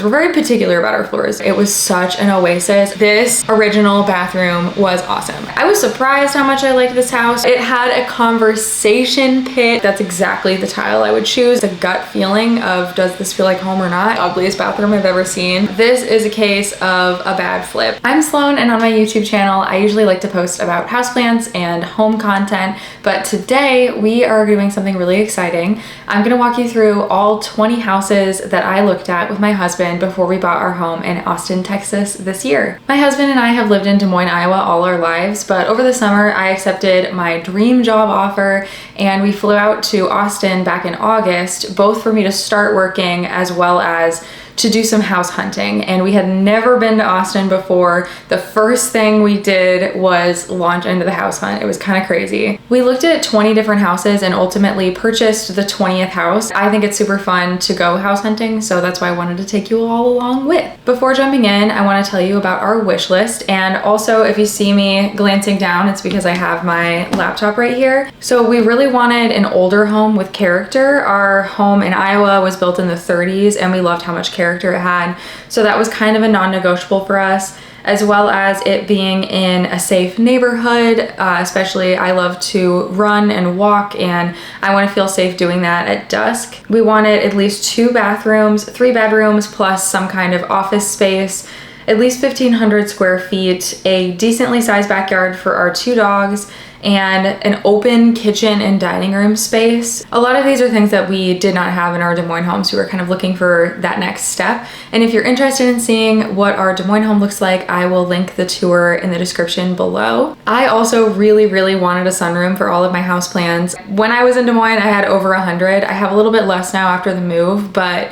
We're very particular about our floors. It was such an oasis. This original bathroom was awesome. I was surprised how much I liked this house. It had a conversation pit. That's exactly the tile I would choose. A gut feeling of, does this feel like home or not? Ugliest bathroom I've ever seen. This is a case of a bad flip. I'm Sloan, and on my YouTube channel, I usually like to post about houseplants and home content, but today we are doing something really exciting. I'm gonna walk you through all 20 houses that I looked at with my husband before we bought our home in Austin, Texas this year. My husband and I have lived in Des Moines, Iowa all our lives, but over the summer I accepted my dream job offer and we flew out to Austin back in August, both for me to start working as well as to do some house hunting. And we had never been to Austin before. The first thing we did was launch into the house hunt. It was kind of crazy. We looked at 20 different houses and ultimately purchased the 20th house. I think it's super fun to go house hunting, so that's why I wanted to take you all along with. Before jumping in, I want to tell you about our wish list. And also, if you see me glancing down, it's because I have my laptop right here. So we really wanted an older home with character. Our home in Iowa was built in the 30s and we loved how much character it had. So that was kind of a non-negotiable for us, as well as it being in a safe neighborhood. Especially I love to run and walk and I want to feel safe doing that at dusk. We wanted at least 2 bathrooms, 3 bedrooms, plus some kind of office space, at least 1,500 square feet, a decently sized backyard for our 2 dogs, and an open kitchen and dining room space. A lot of these are things that we did not have in our Des Moines home, so we were kind of looking for that next step. And if you're interested in seeing what our Des Moines home looks like, I will link the tour in the description below. I also really wanted a sunroom for all of my house plans. When I was in Des Moines, I had over 100. I have a little bit less now after the move, but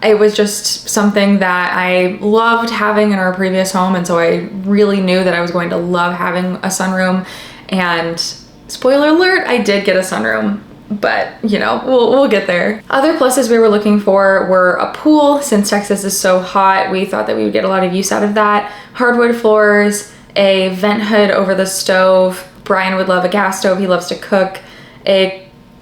it was just something that I loved having in our previous home, and so I really knew that I was going to love having a sunroom. And spoiler alert, I did get a sunroom, but you know, we'll get there. Other pluses we were looking for were a pool. Since Texas is so hot, we thought that we would get a lot of use out of that. Hardwood floors, a vent hood over the stove. Brian would love a gas stove, he loves to cook. A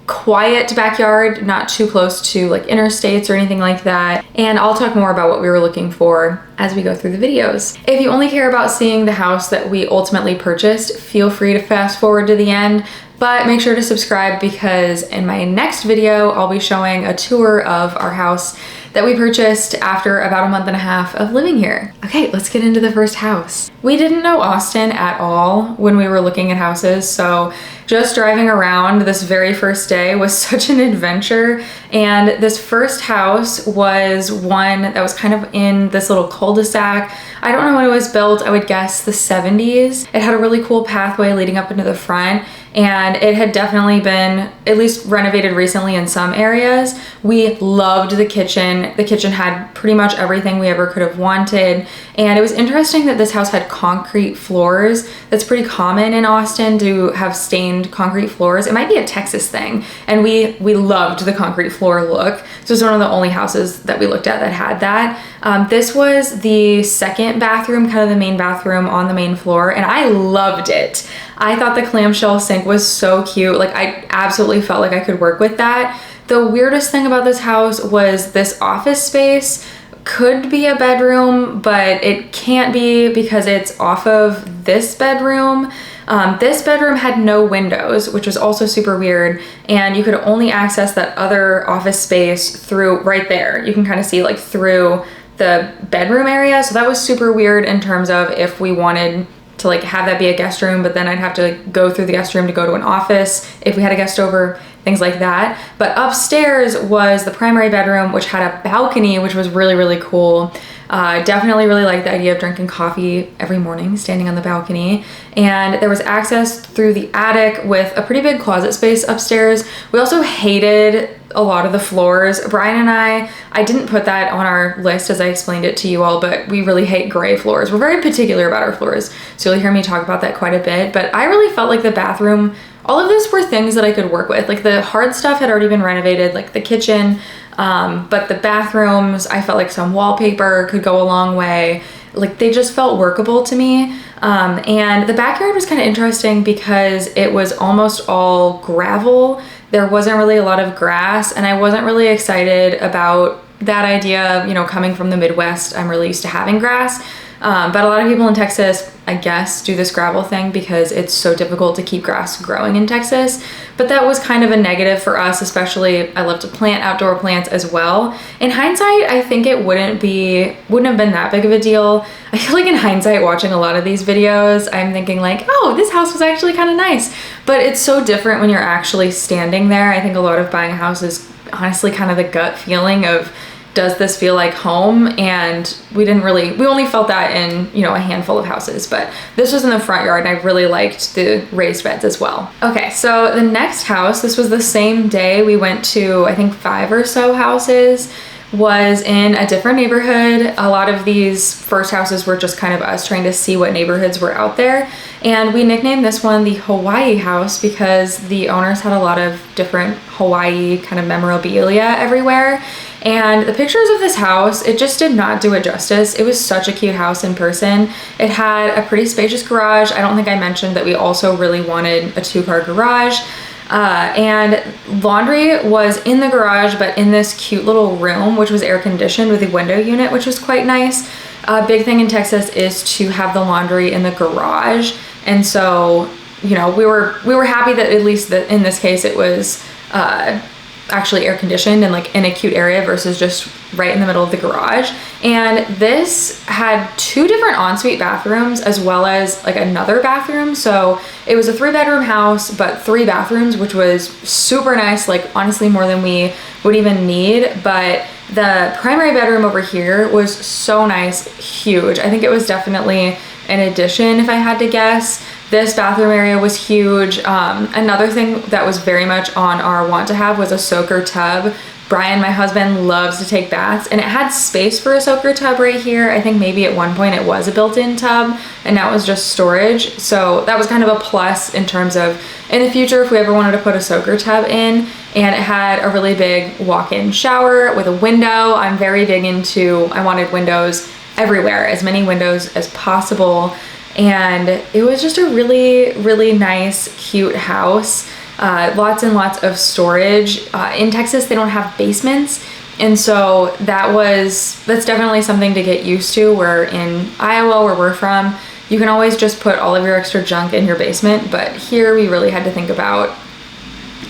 quiet backyard, not too close to like interstates or anything like that. And I'll talk more about what we were looking for as we go through the videos. If you only care about seeing the house that we ultimately purchased, feel free to fast forward to the end, but make sure to subscribe because in my next video, I'll be showing a tour of our house that we purchased after about a month and a half of living here. Okay, let's get into the first house. We didn't know Austin at all when we were looking at houses, so just driving around this very first day was such an adventure. And this first house was one that was kind of in this little cul-de-sac. I don't know when it was built, I would guess the 70s. It had a really cool pathway leading up into the front, and it had definitely been at least renovated recently in some areas. We loved the kitchen. The kitchen had pretty much everything we ever could have wanted. And it was interesting that this house had concrete floors. That's pretty common in Austin to have stained concrete floors. It might be a Texas thing. And we loved the concrete floor look. This was one of the only houses that we looked at that had that. This was the second bathroom, kind of the main bathroom on the main floor, and I loved it. I thought the clamshell sink was so cute. Like, I absolutely felt like I could work with that. The weirdest thing about this house was this office space could be a bedroom, but it can't be because it's off of this bedroom. This bedroom had no windows, which was also super weird, and you could only access that other office space through right there. You can kind of see like through the bedroom area, so that was super weird in terms of if we wanted to like have that be a guest room, but then I'd have to go through the guest room to go to an office if we had a guest over, things like that. But upstairs was the primary bedroom, which had a balcony, which was really cool. Definitely really liked the idea of drinking coffee every morning, standing on the balcony. And there was access through the attic with a pretty big closet space upstairs. We also hated a lot of the floors. Brian and I didn't put that on our list as I explained it to you all, but we really hate gray floors. We're very particular about our floors, so you'll hear me talk about that quite a bit. But I really felt like the bathroom, all of those were things that I could work with. Like the hard stuff had already been renovated, like the kitchen, but the bathrooms, I felt like some wallpaper could go a long way. Like they just felt workable to me. And the backyard was kind of interesting because it was almost all gravel. There wasn't really a lot of grass, and I wasn't really excited about that idea, you know, coming from the Midwest, I'm really used to having grass. But a lot of people in Texas, I guess, do this gravel thing because it's so difficult to keep grass growing in Texas. But that was kind of a negative for us, especially I love to plant outdoor plants as well. In hindsight, I think it wouldn't have been that big of a deal. I feel like in hindsight, watching a lot of these videos, I'm thinking like, oh, this house was actually kind of nice. But it's so different when you're actually standing there. I think a lot of buying a house is honestly kind of the gut feeling of, does this feel like home? And we only felt that in, you know, a handful of houses, but this was in the front yard and I really liked the raised beds as well. Okay, so the next house, this was the same day we went to, I think 5 or so houses, was in a different neighborhood. A lot of these first houses were just kind of us trying to see what neighborhoods were out there. And we nicknamed this one the Hawaii house because the owners had a lot of different Hawaii kind of memorabilia everywhere. And the pictures of this house, it just did not do it justice. It was such a cute house in person. It had a pretty spacious garage. I don't think I mentioned that we also really wanted a 2-car garage. And laundry was in the garage, but in this cute little room, which was air conditioned with a window unit, which was quite nice. A big thing in Texas is to have the laundry in the garage. And so, you know, we were happy that at least that in this case, it was, actually air conditioned and like in a cute area versus just right in the middle of the garage. And this had 2 different ensuite bathrooms as well as like another bathroom. So it was a 3-bedroom house, but 3 bathrooms, which was super nice, like honestly more than we would even need. But the primary bedroom over here was so nice, huge. I think it was definitely an addition if I had to guess. This bathroom area was huge. Another thing that was very much on our want to have was a soaker tub. Brian, my husband, loves to take baths, and it had space for a soaker tub right here. I think maybe at one point it was a built-in tub, and now it was just storage. So that was kind of a plus in terms of in the future if we ever wanted to put a soaker tub in. And it had a really big walk-in shower with a window. I'm very big into, I wanted windows everywhere, as many windows as possible. And it was just a really, really nice, cute house. Lots and lots of storage. In Texas, they don't have basements. And so that's definitely something to get used to, where in Iowa, where we're from, you can always just put all of your extra junk in your basement. But here we really had to think about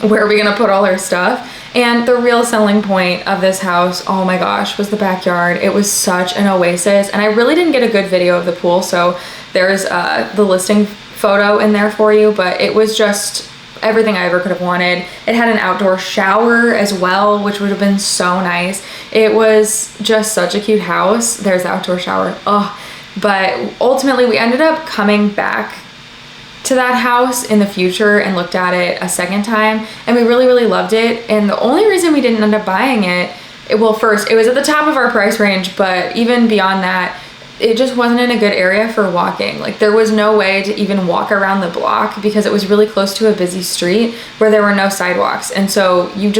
where are we gonna put all our stuff. And the real selling point of this house, oh my gosh, was the backyard. It was such an oasis. And I really didn't get a good video of the pool, so there's the listing photo in there for you, but it was just everything I ever could have wanted. It had an outdoor shower as well, which would have been so nice. It was just such a cute house. There's the outdoor shower. Oh, but ultimately we ended up coming back to that house in the future and looked at it a second time, and we really, really loved it. And the only reason we didn't end up buying it, well, first, it was at the top of our price range, but even beyond that, it just wasn't in a good area for walking. Like there was no way to even walk around the block because it was really close to a busy street where there were no sidewalks. And so you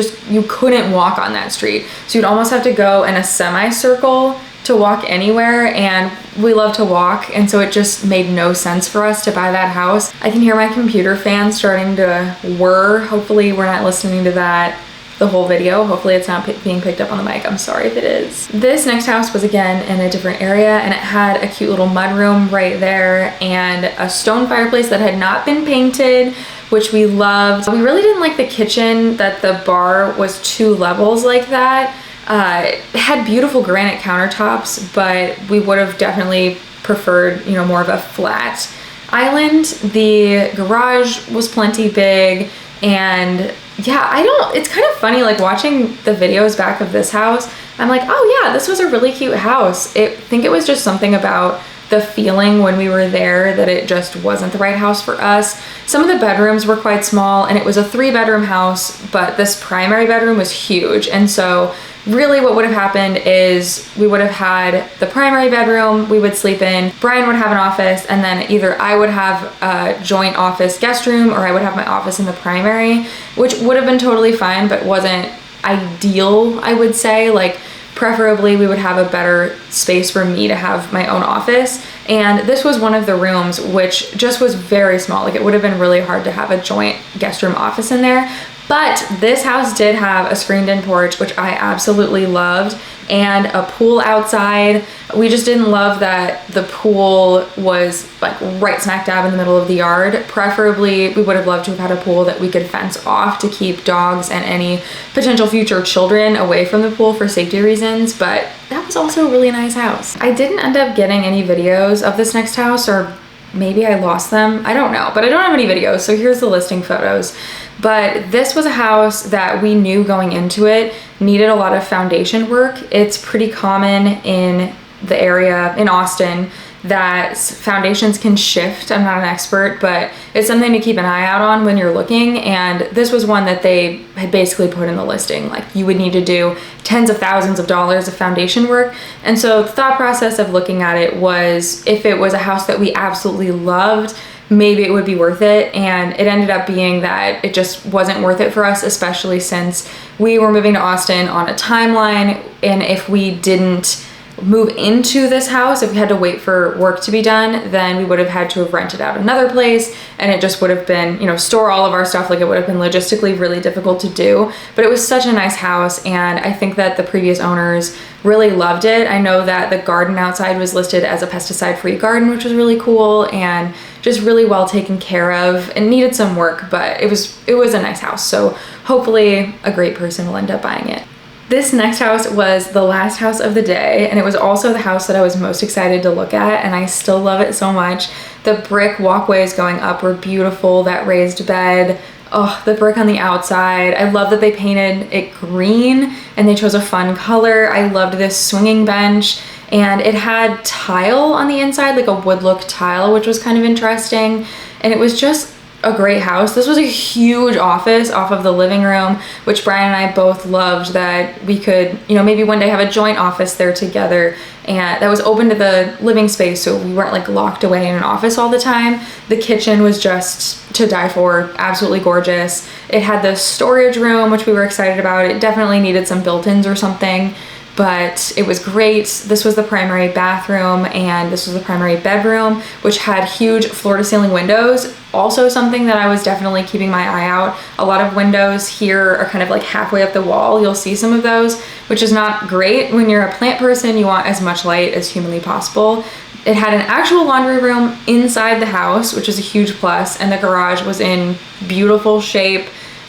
couldn't walk on that street. So you'd almost have to go in a semicircle to walk anywhere, and we love to walk, and so it just made no sense for us to buy that house. I can hear my computer fan starting to whir. Hopefully we're not listening to that the whole video. Hopefully it's not being picked up on the mic. I'm sorry if it is. This next house was again in a different area, and it had a cute little mudroom right there and a stone fireplace that had not been painted, which we loved. We really didn't like the kitchen, that the bar was 2 levels like that. It had beautiful granite countertops, but we would have definitely preferred, you know, more of a flat island. The garage was plenty big, and yeah, it's kind of funny, like watching the videos back of this house, I'm like, oh yeah, this was a really cute house. I think it was just something about the feeling when we were there that it just wasn't the right house for us. Some of the bedrooms were quite small, and it was a 3-bedroom house, but this primary bedroom was huge. And so really what would have happened is we would have had the primary bedroom we would sleep in, Brian would have an office, and then either I would have a joint office guest room or I would have my office in the primary, which would have been totally fine, but wasn't ideal, I would say. Like preferably we would have a better space for me to have my own office. And this was one of the rooms which just was very small. Like it would have been really hard to have a joint guest room office in there. But this house did have a screened-in porch, which I absolutely loved, and a pool outside. We just didn't love that the pool was like right smack dab in the middle of the yard. Preferably, we would have loved to have had a pool that we could fence off to keep dogs and any potential future children away from the pool for safety reasons, but that was also a really nice house. I didn't end up getting any videos of this next house, or maybe I lost them. I don't know, but I don't have any videos, so here's the listing photos. But this was a house that we knew going into it needed a lot of foundation work. It's pretty common in the area in Austin that foundations can shift. I'm not an expert, but it's something to keep an eye out on when you're looking. And this was one that they had basically put in the listing. Like, you would need to do tens of thousands of dollars of foundation work. And so the thought process of looking at it was, if it was a house that we absolutely loved, maybe it would be worth it. And it ended up being that it just wasn't worth it for us, especially since we were moving to Austin on a timeline. And if we didn't move into this house, if we had to wait for work to be done, then we would have had to have rented out another place, and it just would have been, you know, store all of our stuff. Like, it would have been logistically really difficult to do. But it was such a nice house, and I think that the previous owners really loved it. I know that the garden outside was listed as a pesticide-free garden, which was really cool and just really well taken care of, and needed some work, but it was a nice house. So hopefully a great person will end up buying it. This next house was the last house of the day, and it was also the house that I was most excited to look at, and I still love it so much. The brick walkways going up were beautiful, that raised bed, oh, the brick on the outside. I love that they painted it green and they chose a fun color. I loved this swinging bench, and it had tile on the inside, like a wood look tile, which was kind of interesting, and it was just a great house. This was a huge office off of the living room, which Brian and I both loved, that we could, you know, maybe one day have a joint office there together, and that was open to the living space, so we weren't like locked away in an office all the time. The kitchen was just to die for, absolutely gorgeous. It had the storage room, which we were excited about. It definitely needed some built-ins or something, but it was great. This was the primary bathroom, and this was the primary bedroom, which had huge floor-to-ceiling windows. Also something that I was definitely keeping my eye out. A lot of windows here are kind of like halfway up the wall. You'll see some of those, which is not great. When you're a plant person, you want as much light as humanly possible. It had an actual laundry room inside the house, which is a huge plus, and the garage was in beautiful shape.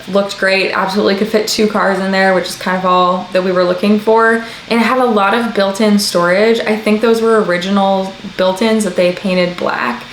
Looked great, absolutely could fit 2 cars in there, which is kind of all that we were looking for. And it had a lot of built-in storage. I think those were original built-ins that they painted black,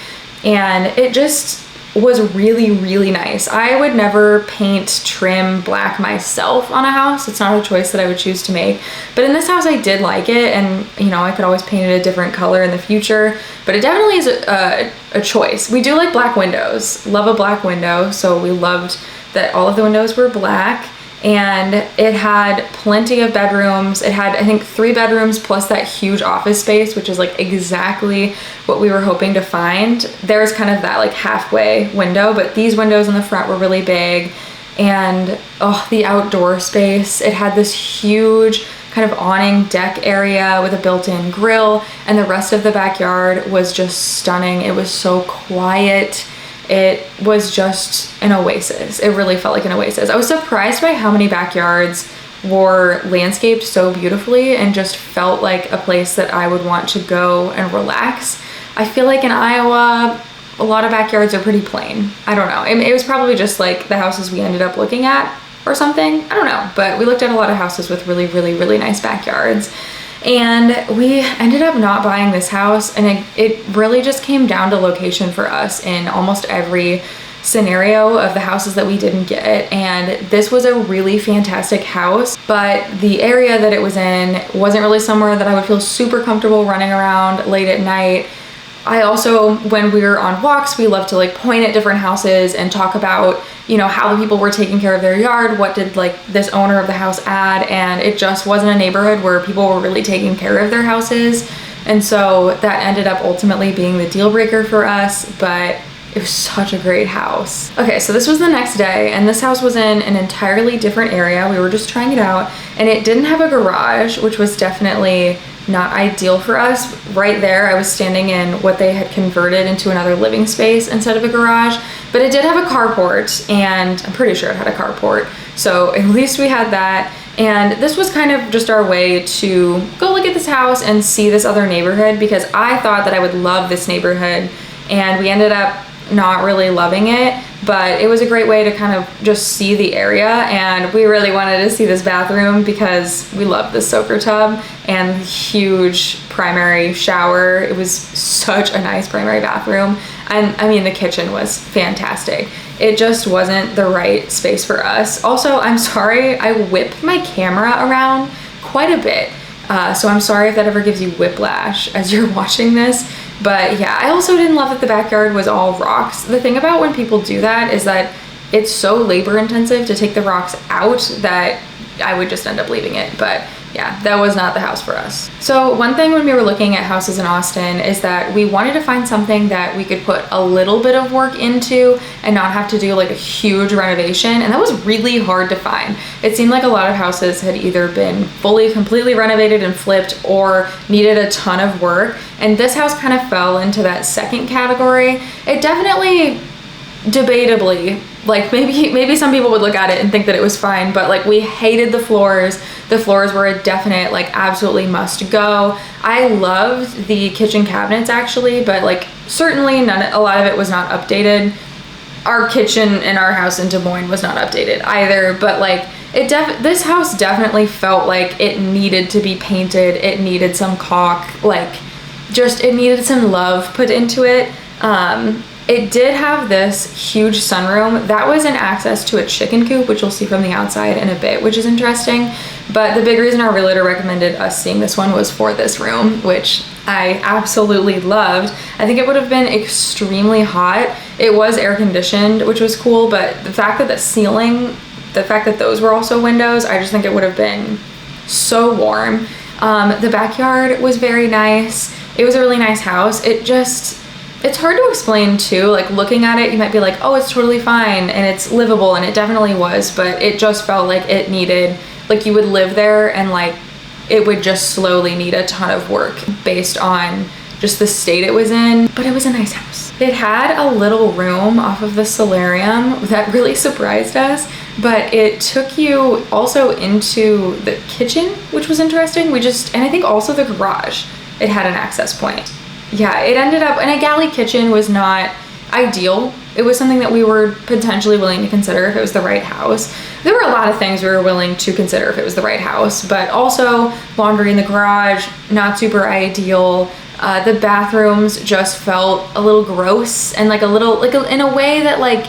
and it just was really, really nice. I would never paint trim black myself on a house. It's not a choice that I would choose to make, but in this house I did like it, and you know, I could always paint it a different color in the future, but it definitely is a choice. We do like black windows, love a black window, so we loved that all of the windows were black, and it had plenty of bedrooms. It had, I think, 3 bedrooms plus that huge office space, which is like exactly what we were hoping to find. There's kind of that like halfway window, but these windows in the front were really big. And oh, the outdoor space, it had this huge kind of awning deck area with a built-in grill, and the rest of the backyard was just stunning. It was so quiet. It was just an oasis. It really felt like an oasis. I was surprised by how many backyards were landscaped so beautifully and just felt like a place that I would want to go and relax. I feel like in Iowa, a lot of backyards are pretty plain. I don't know. It was probably just like the houses we ended up looking at or something. I don't know, but we looked at a lot of houses with really, really, really nice backyards. And we ended up not buying this house, and it really just came down to location for us in almost every scenario of the houses that we didn't get. And this was a really fantastic house, but the area that it was in wasn't really somewhere that I would feel super comfortable running around late at night. I also, when we were on walks, we love to like point at different houses and talk about, you know, how the people were taking care of their yard, what did like this owner of the house add, and it just wasn't a neighborhood where people were really taking care of their houses. And so that ended up ultimately being the deal breaker for us, but it was such a great house. Okay, so this was the next day, and this house was in an entirely different area. We were just trying it out, and it didn't have a garage, which was definitely not ideal for us. Right there, I was standing in what they had converted into another living space instead of a garage, but it did have a carport, and I'm pretty sure it had a carport. So at least we had that. And this was kind of just our way to go look at this house and see this other neighborhood, because I thought that I would love this neighborhood, and we ended up not really loving it, but it was a great way to kind of just see the area. And we really wanted to see this bathroom because we love the soaker tub and huge primary shower. It was such a nice primary bathroom. And I mean, the kitchen was fantastic. It just wasn't the right space for us. Also, I'm sorry, I whipped my camera around quite a bit. So I'm sorry if that ever gives you whiplash as you're watching this. But yeah, I also didn't love that the backyard was all rocks. The thing about when people do that is that it's so labor intensive to take the rocks out that I would just end up leaving it. But yeah, that was not the house for us. So one thing when we were looking at houses in Austin is that we wanted to find something that we could put a little bit of work into and not have to do like a huge renovation. And that was really hard to find. It seemed like a lot of houses had either been completely renovated and flipped or needed a ton of work. And this house kind of fell into that second category. It definitely, debatably, like maybe some people would look at it and think that it was fine, but like we hated the floors. The floors were a definite, like, absolutely must go. I loved the kitchen cabinets actually, but like certainly a lot of it was not updated. Our kitchen in our house in Des Moines was not updated either, but like this house definitely felt like it needed to be painted. It needed some caulk, like just it needed some love put into it. It did have this huge sunroom that was an access to a chicken coop, which you'll see from the outside in a bit, which is interesting. But the big reason our realtor recommended us seeing this one was for this room, which I absolutely loved. I think it would have been extremely hot. It was air conditioned, which was cool, but the fact that the fact that those were also windows, I just think it would have been so warm. The backyard was very nice. It was a really nice house. It's hard to explain too, like looking at it, you might be like, oh, it's totally fine and it's livable, and it definitely was, but it just felt like it needed, like you would live there and like it would just slowly need a ton of work based on just the state it was in, but it was a nice house. It had a little room off of the solarium that really surprised us, but it took you also into the kitchen, which was interesting. And I think also the garage, it had an access point. Yeah, it ended up, and a galley kitchen was not ideal. It was something that we were potentially willing to consider if it was the right house. There were a lot of things we were willing to consider if it was the right house, but also laundry in the garage, not super ideal. The bathrooms just felt a little gross and like in a way that like,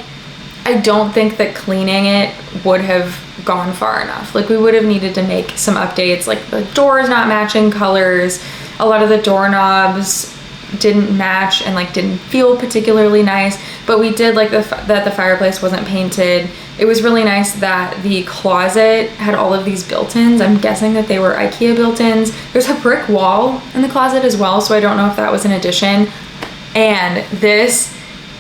I don't think that cleaning it would have gone far enough. Like we would have needed to make some updates, like the doors not matching colors. A lot of the doorknobs didn't match and like didn't feel particularly nice, but we did like that the fireplace wasn't painted. It was really nice that the closet had all of these built-ins. I'm guessing that they were IKEA built-ins. There's a brick wall in the closet as well, so I don't know if that was an addition. And this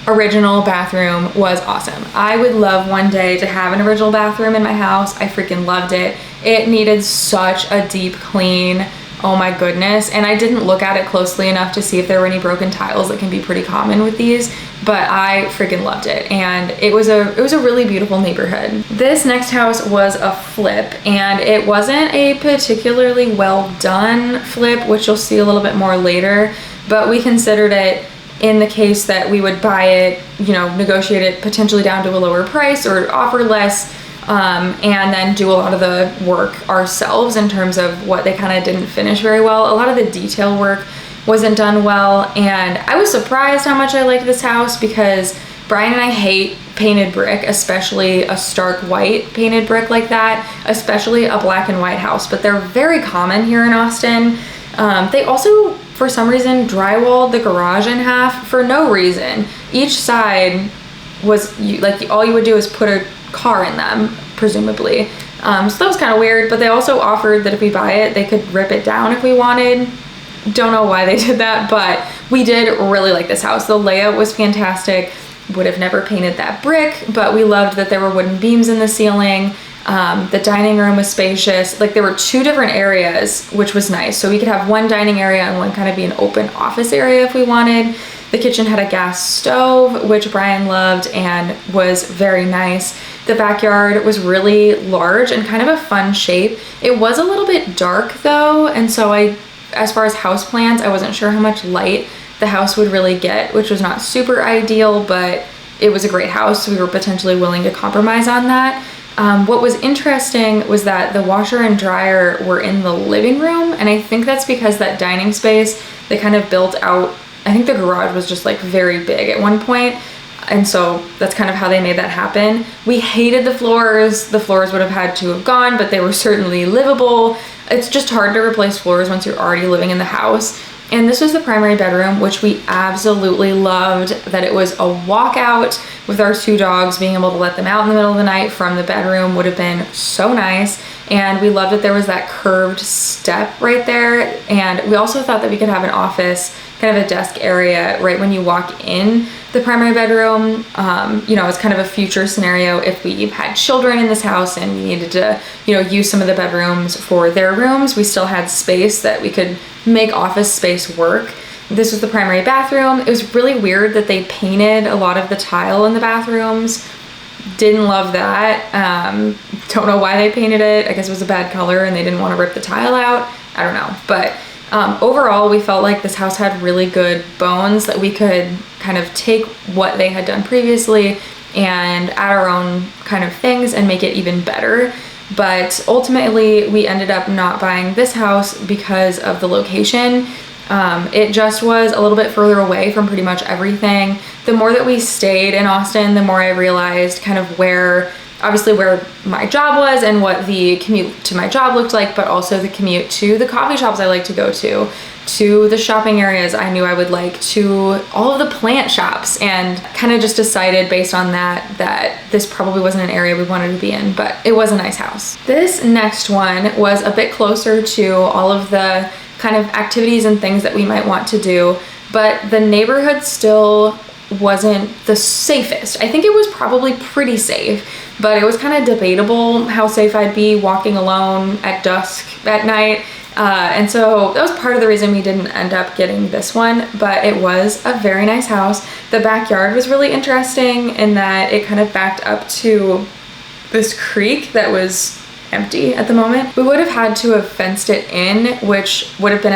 original bathroom was awesome. I would love one day to have an original bathroom in my house. I freaking loved it. It needed such a deep clean. Oh my goodness. And I didn't look at it closely enough to see if there were any broken tiles that can be pretty common with these, but I freaking loved it. And it was a really beautiful neighborhood. This next house was a flip, and it wasn't a particularly well done flip, which you'll see a little bit more later, but we considered it in the case that we would buy it, negotiate it potentially down to a lower price or offer less, and then do a lot of the work ourselves in terms of what they kind of didn't finish very well. A lot of the detail work wasn't done well, and I was surprised how much I liked this house because Brian and I hate painted brick, especially a stark white painted brick like that, especially a black and white house, but they're very common here in Austin. They also, for some reason, drywalled the garage in half for no reason. Each side was all you would do is put a car in them, presumably. So that was kind of weird, but they also offered that if we buy it, they could rip it down if we wanted. Don't know why they did that, but we did really like this house. The layout was fantastic. Would have never painted that brick, but we loved that there were wooden beams in the ceiling. The dining room was spacious. Like there were two different areas, which was nice. So we could have one dining area and one kind of be an open office area if we wanted. The kitchen had a gas stove, which Brian loved and was very nice. The backyard was really large and kind of a fun shape. It was a little bit dark though, and so as far as house plants, I wasn't sure how much light the house would really get, which was not super ideal, but it was a great house, so we were potentially willing to compromise on that. What was interesting was that the washer and dryer were in the living room, and I think that's because that dining space, they kind of built out, I think the garage was just like very big at one point, and so that's kind of how they made that happen. We hated the floors. The floors would have had to have gone, but they were certainly livable. It's just hard to replace floors once you're already living in the house. And this was the primary bedroom, which we absolutely loved, that it was a walkout with our 2 dogs. Being able to let them out in the middle of the night from the bedroom would have been so nice. And we loved that there was that curved step right there. And we also thought that we could have an office, kind of a desk area right when you walk in the primary bedroom. You know, it's kind of a future scenario if we had children in this house and we needed to, you know, use some of the bedrooms for their rooms. We still had space that we could make office space work. This was the primary bathroom. It was really weird that they painted a lot of the tile in the bathrooms. Didn't love that. Don't know why they painted it. I guess it was a bad color and they didn't want to rip the tile out. I don't know. But overall, we felt like this house had really good bones, that we could kind of take what they had done previously and add our own kind of things and make it even better. But ultimately, we ended up not buying this house because of the location. It just was a little bit further away from pretty much everything. The more that we stayed in Austin, the more I realized kind of obviously where my job was and what the commute to my job looked like, but also the commute to the coffee shops I like to go to the shopping areas I knew I would like, to all of the plant shops, and kind of just decided based on that this probably wasn't an area we wanted to be in, but it was a nice house. This next one was a bit closer to all of the kind of activities and things that we might want to do, but the neighborhood still wasn't the safest. I think it was probably pretty safe, but it was kind of debatable how safe I'd be walking alone at dusk at night. And so that was part of the reason we didn't end up getting this one, but it was a very nice house. The backyard was really interesting in that it kind of backed up to this creek that was empty at the moment. We would have had to have fenced it in, which would have been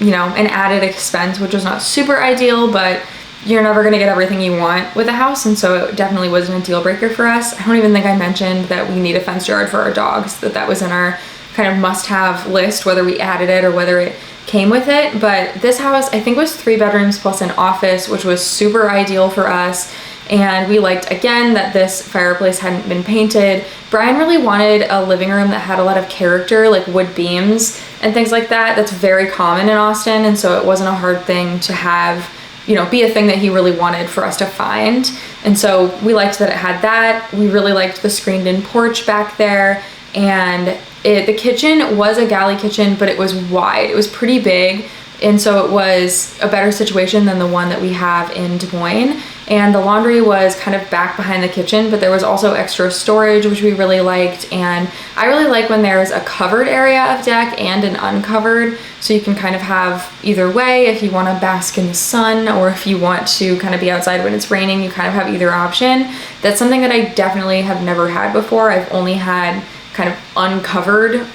an added expense, which was not super ideal, but you're never gonna get everything you want with a house, and so it definitely wasn't a deal breaker for us. I don't even think I mentioned that we need a fenced yard for our dogs, that was in our kind of must-have list, whether we added it or whether it came with it. But this house, I think, was 3 bedrooms plus an office, which was super ideal for us. And we liked, again, that this fireplace hadn't been painted. Brian really wanted a living room that had a lot of character, like wood beams and things like that. That's very common in Austin, and so it wasn't a hard thing to have, be a thing that he really wanted for us to find. And so we liked that it had that. We really liked the screened-in porch back there, and the kitchen was a galley kitchen, but it was wide. It was pretty big, and so it was a better situation than the one that we have in Des Moines. And the laundry was kind of back behind the kitchen, but there was also extra storage, which we really liked. And I really like when there's a covered area of deck and an uncovered, so you can kind of have either way. If you want to bask in the sun, or if you want to kind of be outside when it's raining, you kind of have either option. That's something that I definitely have never had before. I've only had kind of uncovered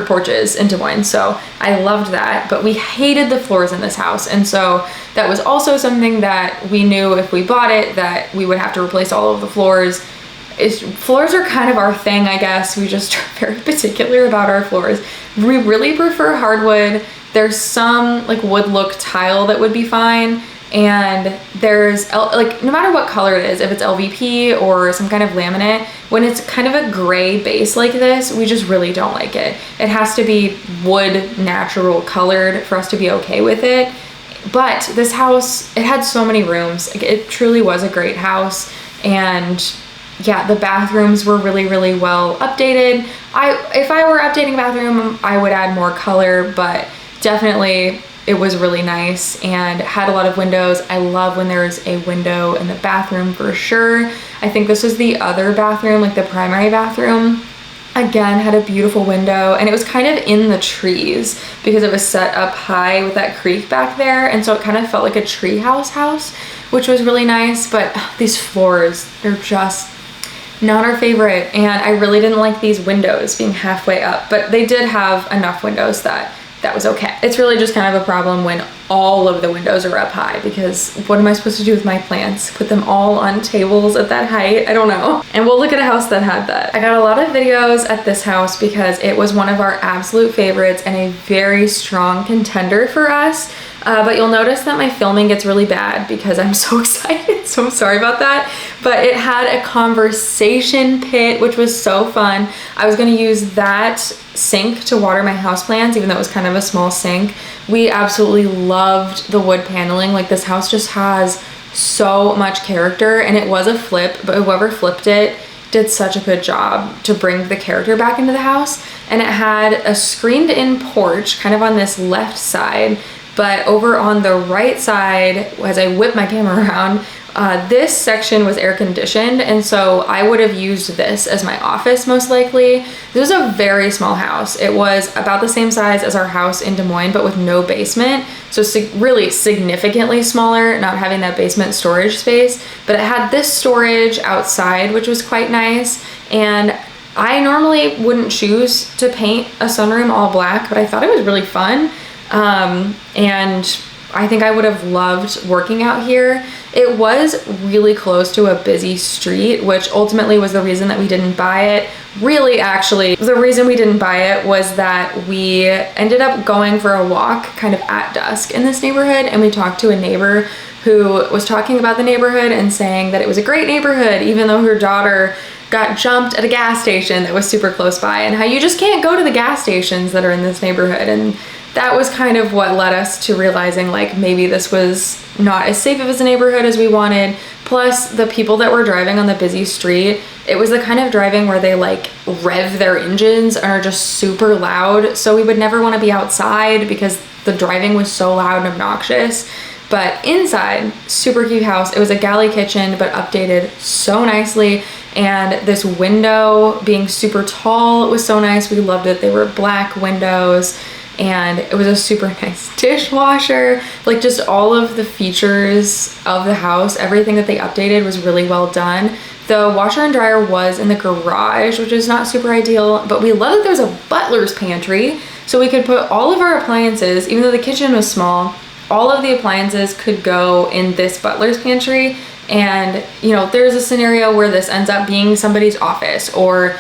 porches in Des Moines, so I loved that. But we hated the floors in this house, and so that was also something that we knew if we bought it that we would have to replace all of the floors. Floors are kind of our thing, I guess. We just are very particular about our floors. We really prefer hardwood. There's some like wood look tile that would be fine, and there's no matter what color it is, if it's LVP or some kind of laminate, when it's kind of a gray base like this, we just really don't like it. It has to be wood natural colored for us to be okay with it. But this house, it had so many rooms. It truly was a great house. And yeah, the bathrooms were really, really well updated. If I were updating a bathroom, I would add more color, but definitely it was really nice and had a lot of windows. I love when there's a window in the bathroom for sure. I think this was the other bathroom, like the primary bathroom. Again, had a beautiful window, and it was kind of in the trees because it was set up high with that creek back there, and so it kind of felt like a treehouse house, which was really nice. But these floors, they're just not our favorite. And I really didn't like these windows being halfway up, but they did have enough windows that was okay. It's really just kind of a problem when all of the windows are up high, because what am I supposed to do with my plants? Put them all on tables at that height? I don't know. And we'll look at a house that had that. I got a lot of videos at this house because it was one of our absolute favorites and a very strong contender for us. But you'll notice that my filming gets really bad because I'm so excited, so I'm sorry about that. But it had a conversation pit, which was so fun. I was gonna use that sink to water my houseplants, even though it was kind of a small sink. We absolutely loved the wood paneling. Like, this house just has so much character, and it was a flip, but whoever flipped it did such a good job to bring the character back into the house. And it had a screened in porch kind of on this left side, but over on the right side, as I whip my camera around, this section was air conditioned, and so I would have used this as my office most likely. This was a very small house. It was about the same size as our house in Des Moines, but with no basement. So really significantly smaller, not having that basement storage space, but it had this storage outside, which was quite nice. And I normally wouldn't choose to paint a sunroom all black, but I thought it was really fun. And I think I would have loved working out here. It was really close to a busy street, which ultimately was the reason that we didn't buy it. Really, actually, the reason we didn't buy it was that we ended up going for a walk kind of at dusk in this neighborhood, and we talked to a neighbor who was talking about the neighborhood and saying that it was a great neighborhood, even though her daughter got jumped at a gas station that was super close by, and how you just can't go to the gas stations that are in this neighborhood. And that was kind of what led us to realizing, like, maybe this was not as safe of a neighborhood as we wanted. Plus, the people that were driving on the busy street, it was the kind of driving where they like rev their engines and are just super loud. So we would never want to be outside because the driving was so loud and obnoxious. But inside, super cute house. It was a galley kitchen, but updated so nicely. And this window being super tall was so nice. We loved it. They were black windows. And it was a super nice dishwasher. Like, just all of the features of the house, everything that they updated was really well done. The washer and dryer was in the garage, which is not super ideal, but we love that there was a butler's pantry, so we could put all of our appliances, even though the kitchen was small, all of the appliances could go in this butler's pantry. And, you know, there's a scenario where this ends up being somebody's office, or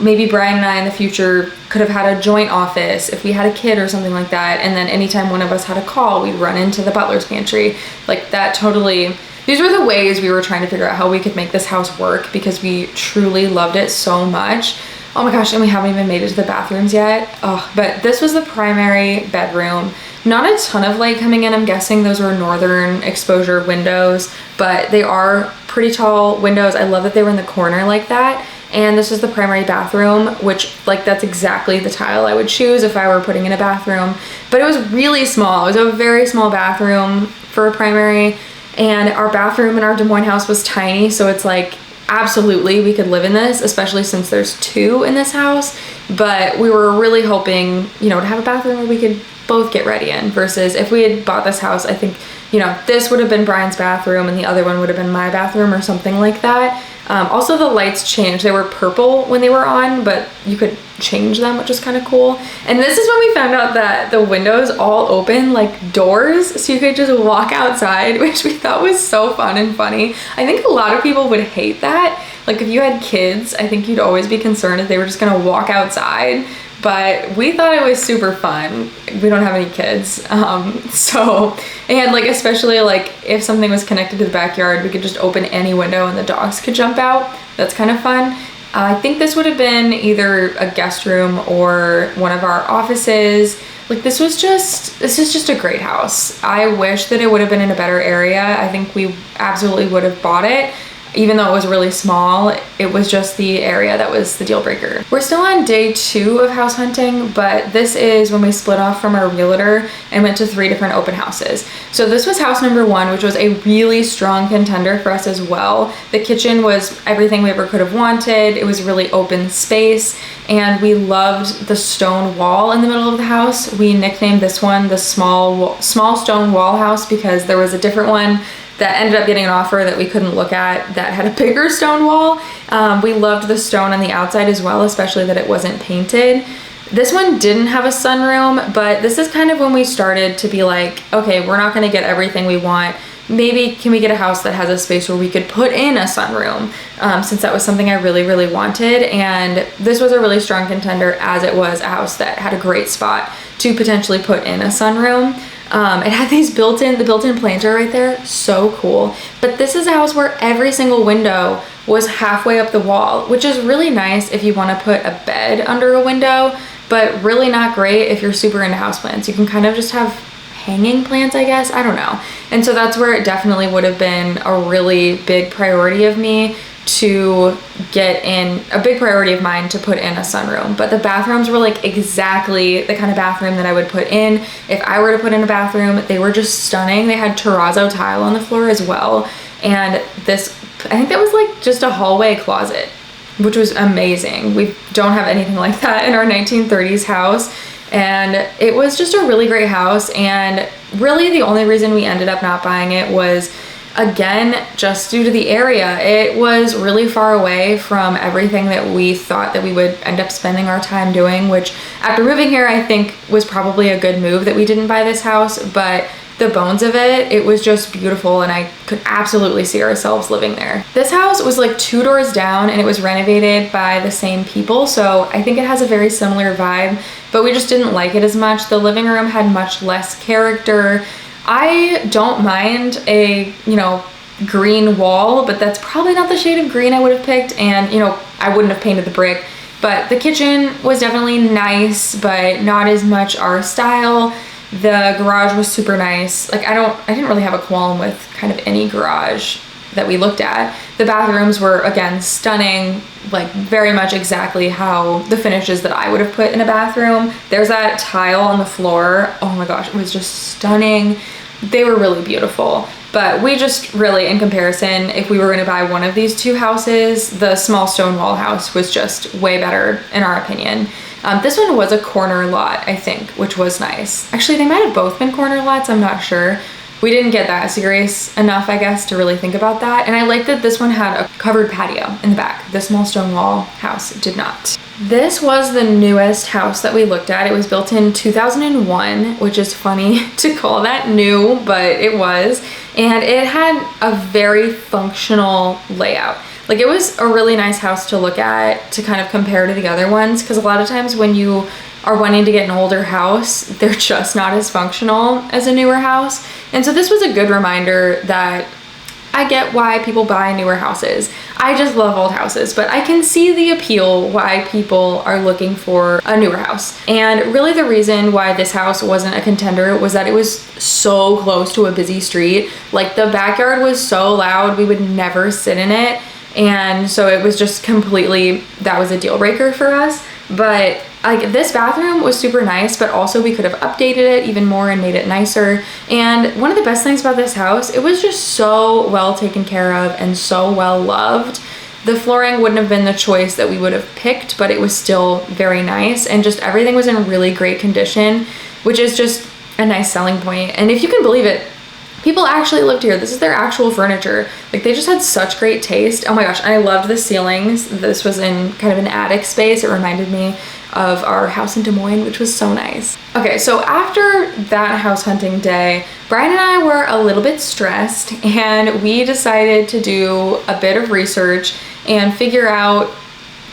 maybe Brian and I in the future could have had a joint office if we had a kid or something like that. And then anytime one of us had a call, we'd run into the butler's pantry. Like, that totally, these were the ways we were trying to figure out how we could make this house work, because we truly loved it so much. Oh my gosh, and we haven't even made it to the bathrooms yet. Oh, but this was the primary bedroom. Not a ton of light coming in. I'm guessing those were northern exposure windows, but they are pretty tall windows. I love that they were in the corner like that. And this is the primary bathroom, which, like, that's exactly the tile I would choose if I were putting in a bathroom. But it was really small. It was a very small bathroom for a primary. And our bathroom in our Des Moines house was tiny, so it's like, absolutely we could live in this, especially since there's two in this house. But we were really hoping, you know, to have a bathroom where we could both get ready in, versus if we had bought this house, I think, you know, this would have been Brian's bathroom and the other one would have been my bathroom or something like that. Also, the lights changed. They were purple when they were on, but you could change them, which is kind of cool. And this is when we found out that the windows all open like doors, so you could just walk outside, which we thought was so fun and funny. I think a lot of people would hate that. Like, if you had kids, I think you'd always be concerned if they were just gonna walk outside. But we thought it was super fun. We don't have any kids. And like, especially like if something was connected to the backyard, we could just open any window and the dogs could jump out. That's kind of fun. I think this would have been either a guest room or one of our offices. Like, this is just a great house. I wish that it would have been in a better area. I think we absolutely would have bought it. Even though it was really small, it was just the area that was the deal breaker. We're still on day 2 of house hunting, but this is when we split off from our realtor and went to 3 different open houses. So this was house number 1, which was a really strong contender for us as well. The kitchen was everything we ever could have wanted. It was really open space, and we loved the stone wall in the middle of the house. We nicknamed this one the small stone wall house because there was a different one that ended up getting an offer that we couldn't look at that had a bigger stone wall. We loved the stone on the outside as well, especially that it wasn't painted. This one didn't have a sunroom, but this is kind of when we started to be like, okay, we're not gonna get everything we want. Maybe can we get a house that has a space where we could put in a sunroom, since that was something I really, really wanted. And this was a really strong contender, as it was a house that had a great spot to potentially put in a sunroom. It had these the built-in planter right there, so cool. But this is a house where every single window was halfway up the wall, which is really nice if you want to put a bed under a window, but really not great if you're super into houseplants. You can kind of just have hanging plants, I guess, I don't know. And so that's where it definitely would have been a really big priority of me to get in, a big priority of mine to put in a sunroom. But the bathrooms were like exactly the kind of bathroom that I would put in if I were to put in a bathroom. They were just stunning. They had terrazzo tile on the floor as well. And this, I think that was like just a hallway closet, which was amazing. We don't have anything like that in our 1930s house. And it was just a really great house. And really the only reason we ended up not buying it was, again, just due to the area. It was really far away from everything that we thought that we would end up spending our time doing, which after moving here, I think was probably a good move that we didn't buy this house. But the bones of it was just beautiful, and I could absolutely see ourselves living there. This house was like 2 doors down, and it was renovated by the same people, so I think it has a very similar vibe, but we just didn't like it as much. The living room had much less character. I don't mind a, green wall, but that's probably not the shade of green I would have picked, and I wouldn't have painted the brick. But the kitchen was definitely nice, but not as much our style. The garage was super nice. Like I didn't really have a qualm with kind of any garage that we looked at. The bathrooms were, again, stunning, like very much exactly how the finishes that I would have put in a bathroom. There's that tile on the floor. Oh my gosh, it was just stunning. They were really beautiful. But we just really, in comparison, if we were going to buy one of these two houses, the small stone wall house was just way better in our opinion. This one was a corner lot, I think, which was nice. Actually, they might have both been corner lots, I'm not sure. We didn't get that serious enough, I guess, to really think about that. And I like that this one had a covered patio in the back. The small stone wall house did not. This was the newest house that we looked at. It was built in 2001, which is funny to call that new, but it was. And it had a very functional layout. Like, it was a really nice house to look at to kind of compare to the other ones, because a lot of times when you are wanting to get an older house, they're just not as functional as a newer house. And so this was a good reminder that I get why people buy newer houses. I just love old houses, but I can see the appeal why people are looking for a newer house. And really the reason why this house wasn't a contender was that it was so close to a busy street. Like, the backyard was so loud, we would never sit in it. And so it was just completely, that was a deal breaker for us. But like, this bathroom was super nice, but also we could have updated it even more and made it nicer. And one of the best things about this house, it was just so well taken care of and so well loved. The flooring wouldn't have been the choice that we would have picked, but it was still very nice, and just everything was in really great condition, which is just a nice selling point. And if you can believe it, people actually lived here. This is their actual furniture. Like, they just had such great taste. Oh my gosh, I loved the ceilings. This was in kind of an attic space. It reminded me of our house in Des Moines, which was so nice. Okay, so after that house hunting day, Brian and I were a little bit stressed, and we decided to do a bit of research and figure out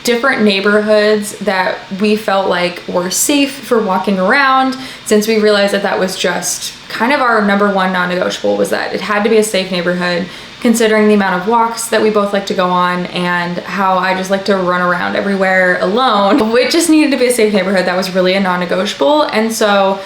different neighborhoods that we felt like were safe for walking around, since we realized that that was just kind of our number one non-negotiable, was that it had to be a safe neighborhood, considering the amount of walks that we both like to go on and how I just like to run around everywhere alone. It just needed to be a safe neighborhood. That was really a non-negotiable. And so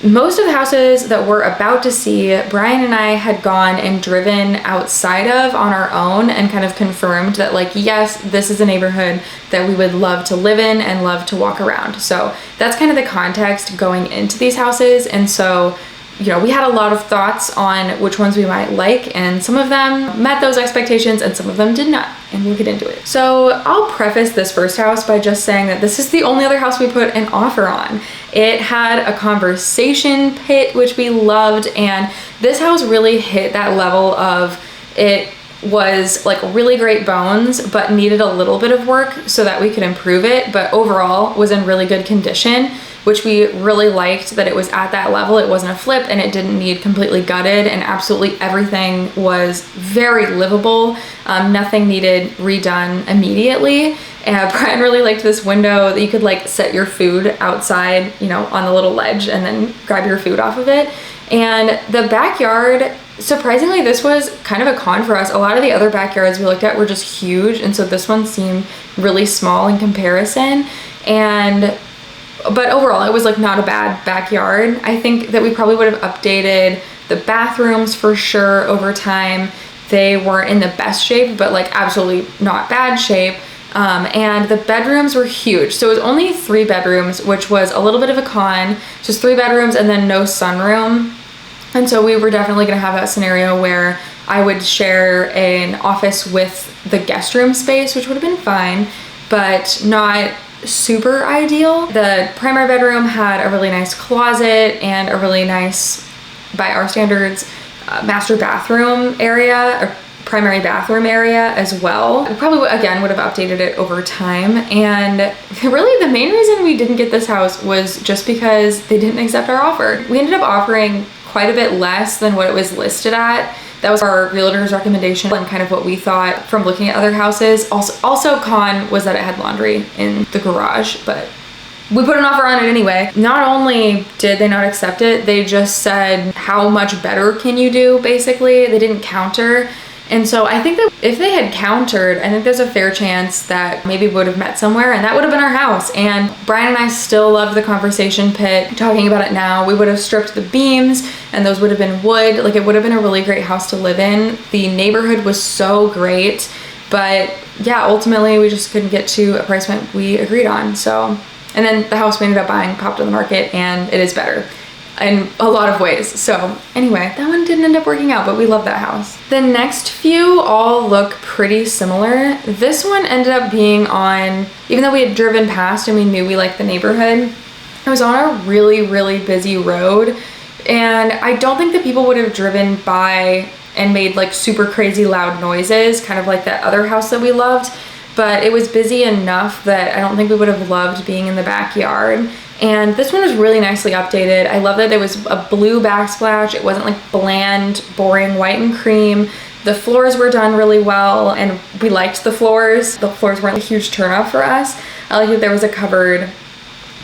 most of the houses that we're about to see, Brian and I had gone and driven outside of on our own and kind of confirmed that, like, yes, this is a neighborhood that we would love to live in and love to walk around. So that's kind of the context going into these houses. And so, you know, we had a lot of thoughts on which ones we might like, and some of them met those expectations and some of them did not. and we'll get into it. So I'll preface this first house by just saying that this is the only other house we put an offer on. It had a conversation pit, which we loved, and this house really hit that level of it was like really great bones, but needed a little bit of work so that we could improve it, but overall was in really good condition, which we really liked that it was at that level. It wasn't a flip and it didn't need completely gutted, and absolutely everything was very livable. Nothing needed redone immediately. And Brian really liked this window that you could like set your food outside, you know, on the little ledge and then grab your food off of it. And the backyard, surprisingly, this was kind of a con for us. A lot of the other backyards we looked at were just huge, and so this one seemed really small in comparison. But overall, it was like not a bad backyard. I think that we probably would have updated the bathrooms for sure over time. They weren't in the best shape, but like absolutely not bad shape. And the bedrooms were huge. So it was only 3 bedrooms, which was a little bit of a con, just 3 bedrooms and then no sunroom. And so we were definitely gonna have that scenario where I would share an office with the guest room space, which would have been fine, but not super ideal. The primary bedroom had a really nice closet and a really nice, by our standards, master bathroom area, or primary bathroom area as well. We probably, again, would have updated it over time. And really the main reason we didn't get this house was just because they didn't accept our offer. We ended up offering quite a bit less than what it was listed at. That was our realtor's recommendation and kind of what we thought from looking at other houses. Also con was that it had laundry in the garage, but we put an offer on it anyway. Not only did they not accept it, they just said, how much better can you do, basically. They didn't counter. And so I think that if they had countered, I think there's a fair chance that maybe we would have met somewhere, and that would have been our house. And Brian and I still loved the conversation pit. Talking about it now, we would have stripped the beams and those would have been wood. Like, it would have been a really great house to live in. The neighborhood was so great, but yeah, ultimately we just couldn't get to a price point we agreed on. So, and then the house we ended up buying popped on the market, and it is better in a lot of ways. So anyway, that one didn't end up working out, but we love that house. The next few all look pretty similar. This one ended up being on, even though we had driven past and we knew we liked the neighborhood, it was on a really, really busy road. And I don't think that people would have driven by and made like super crazy loud noises, kind of like that other house that we loved. But it was busy enough that I don't think we would have loved being in the backyard. And this one was really nicely updated. I love that there was a blue backsplash. It wasn't like bland, boring white and cream. The floors were done really well, and we liked the floors. The floors weren't a huge turnoff for us. I like that there was a covered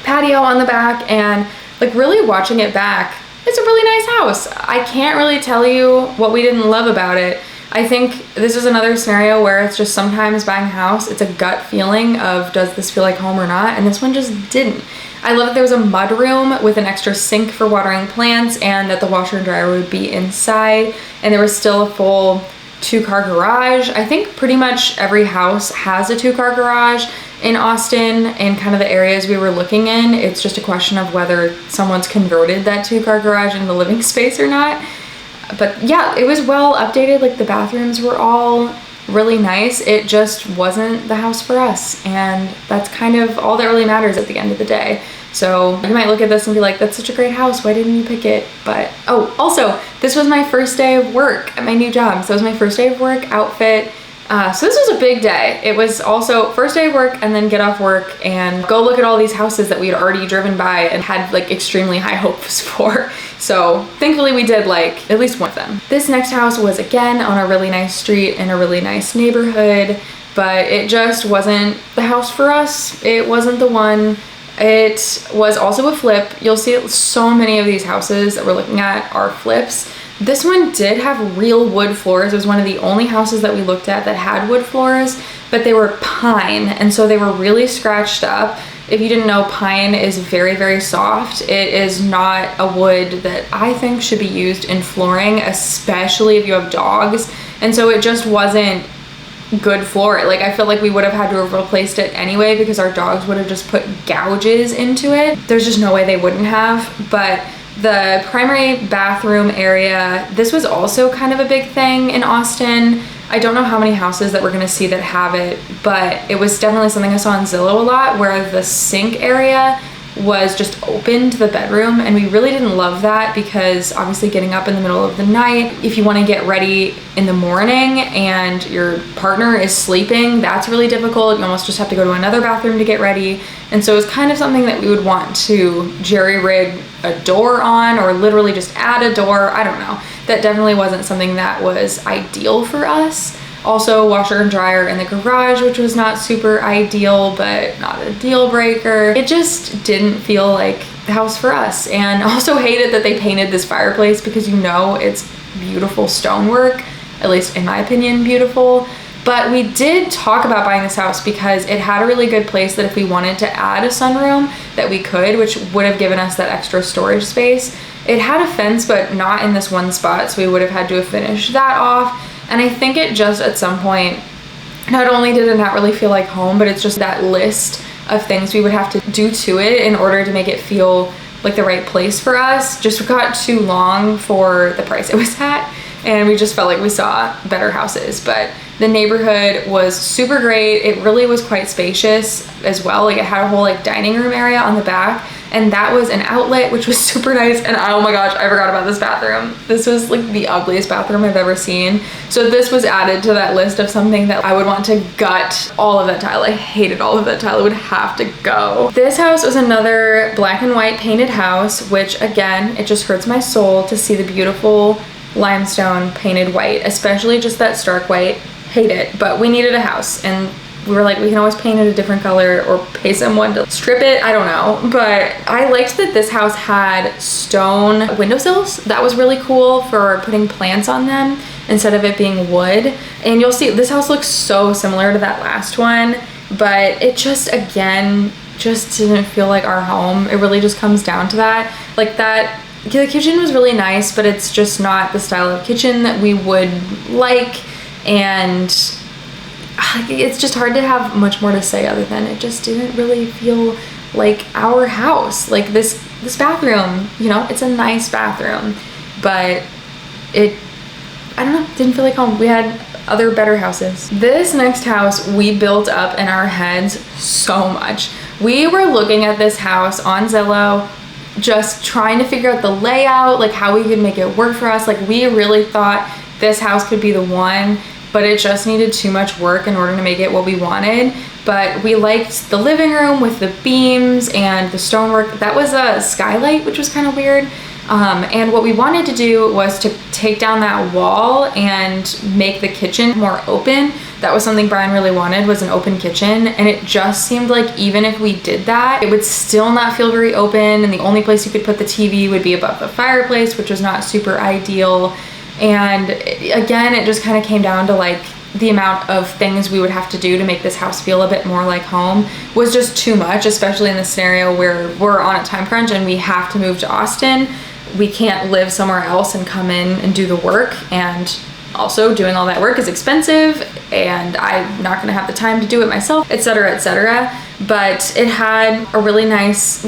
patio on the back, and like really watching it back, it's a really nice house. I can't really tell you what we didn't love about it. I think this is another scenario where it's just sometimes buying a house, it's a gut feeling of, does this feel like home or not? And this one just didn't. I love that there was a mud room with an extra sink for watering plants, and that the washer and dryer would be inside, and there was still a full 2-car garage. I think pretty much every house has a 2-car garage in Austin and kind of the areas we were looking in. It's just a question of whether someone's converted that 2-car garage into living space or not. But yeah, it was well updated. Like, the bathrooms were all really nice. It just wasn't the house for us, and that's kind of all that really matters at the end of the day. So you might look at this and be like, that's such a great house, why didn't you pick it? But oh, also, this was my first day of work at my new job. So it was my first day of work outfit. So this was a big day. It was also first day of work, and then get off work and go look at all these houses that we had already driven by and had like extremely high hopes for. So thankfully we did like at least one of them. This next house was again on a really nice street in a really nice neighborhood, but it just wasn't the house for us. It wasn't the one. It was also a flip. You'll see so many of these houses that we're looking at are flips. This one did have real wood floors. It was one of the only houses that we looked at that had wood floors, but they were pine, and so they were really scratched up. If you didn't know, pine is very, very soft. It is not a wood that I think should be used in flooring, especially if you have dogs. And so it just wasn't good floor. Like, I feel like we would have had to have replaced it anyway because our dogs would have just put gouges into it. There's just no way they wouldn't have. But the primary bathroom area, this was also kind of a big thing in Austin. I don't know how many houses that we're gonna see that have it, but it was definitely something I saw on Zillow a lot, where the sink area was just open to the bedroom, and we really didn't love that because obviously getting up in the middle of the night, if you want to get ready in the morning and your partner is sleeping, that's really difficult. You almost just have to go to another bathroom to get ready. And so it was kind of something that we would want to jerry rig a door on, or literally just add a door. I don't know. That definitely wasn't something that was ideal for us. Also, washer and dryer in the garage, which was not super ideal, but not a deal breaker. It just didn't feel like the house for us. And also hated that they painted this fireplace, because you know it's beautiful stonework, at least in my opinion, beautiful. But we did talk about buying this house because it had a really good place that if we wanted to add a sunroom that we could, which would have given us that extra storage space. It had a fence, but not in this one spot, so we would have had to have finished that off. And I think it just at some point, not only did it not really feel like home, but it's just that list of things we would have to do to it in order to make it feel like the right place for us just got too long for the price it was at. And we just felt like we saw better houses. But the neighborhood was super great. It really was quite spacious as well. Like it had a whole like dining room area on the back, and that was an outlet, which was super nice. And oh my gosh, I forgot about this bathroom. This was like the ugliest bathroom I've ever seen. So this was added to that list of something that I would want to gut all of that tile. I hated all of that tile. It would have to go. This house was another black and white painted house, which again, it just hurts my soul to see the beautiful limestone painted white, especially just that stark white. Hate it, but we needed a house, and we were like, we can always paint it a different color or pay someone to strip it. I don't know, but I liked that this house had stone windowsills. That was really cool for putting plants on them instead of it being wood. And you'll see this house looks so similar to that last one, but it just, again, just didn't feel like our home. It really just comes down to that. Like that, the kitchen was really nice, but it's just not the style of kitchen that we would like. And it's just hard to have much more to say other than it just didn't really feel like our house. Like this bathroom, you know, it's a nice bathroom, but I don't know, didn't feel like home. We had other better houses. This next house we built up in our heads so much. We were looking at this house on Zillow, just trying to figure out the layout, like how we could make it work for us. Like we really thought this house could be the one, but it just needed too much work in order to make it what we wanted. But we liked the living room with the beams and the stonework. That was a skylight, which was kind of weird. And what we wanted to do was to take down that wall and make the kitchen more open. That was something Brian really wanted, was an open kitchen. And it just seemed like even if we did that, it would still not feel very open. And the only place you could put the TV would be above the fireplace, which was not super ideal. And again, it just kind of came down to like the amount of things we would have to do to make this house feel a bit more like home was just too much, especially in the scenario where we're on a time crunch and we have to move to Austin. We can't live somewhere else and come in and do the work, and also doing all that work is expensive and I'm not gonna have the time to do it myself, etc., etc. But it had a really nice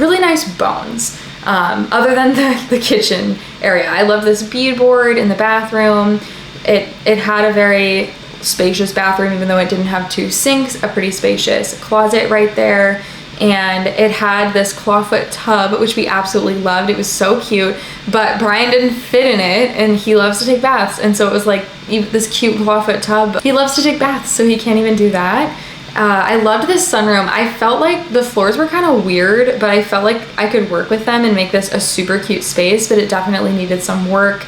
bones. Other than the kitchen area. I love this beadboard in the bathroom. It had a very spacious bathroom, even though it didn't have two sinks, a pretty spacious closet right there. And it had this clawfoot tub, which we absolutely loved. It was so cute, but Brian didn't fit in it, and he loves to take baths. And so it was like this cute clawfoot tub. He loves to take baths, so he can't even do that. I loved this sunroom. I felt like the floors were kind of weird, but I felt like I could work with them and make this a super cute space, but it definitely needed some work.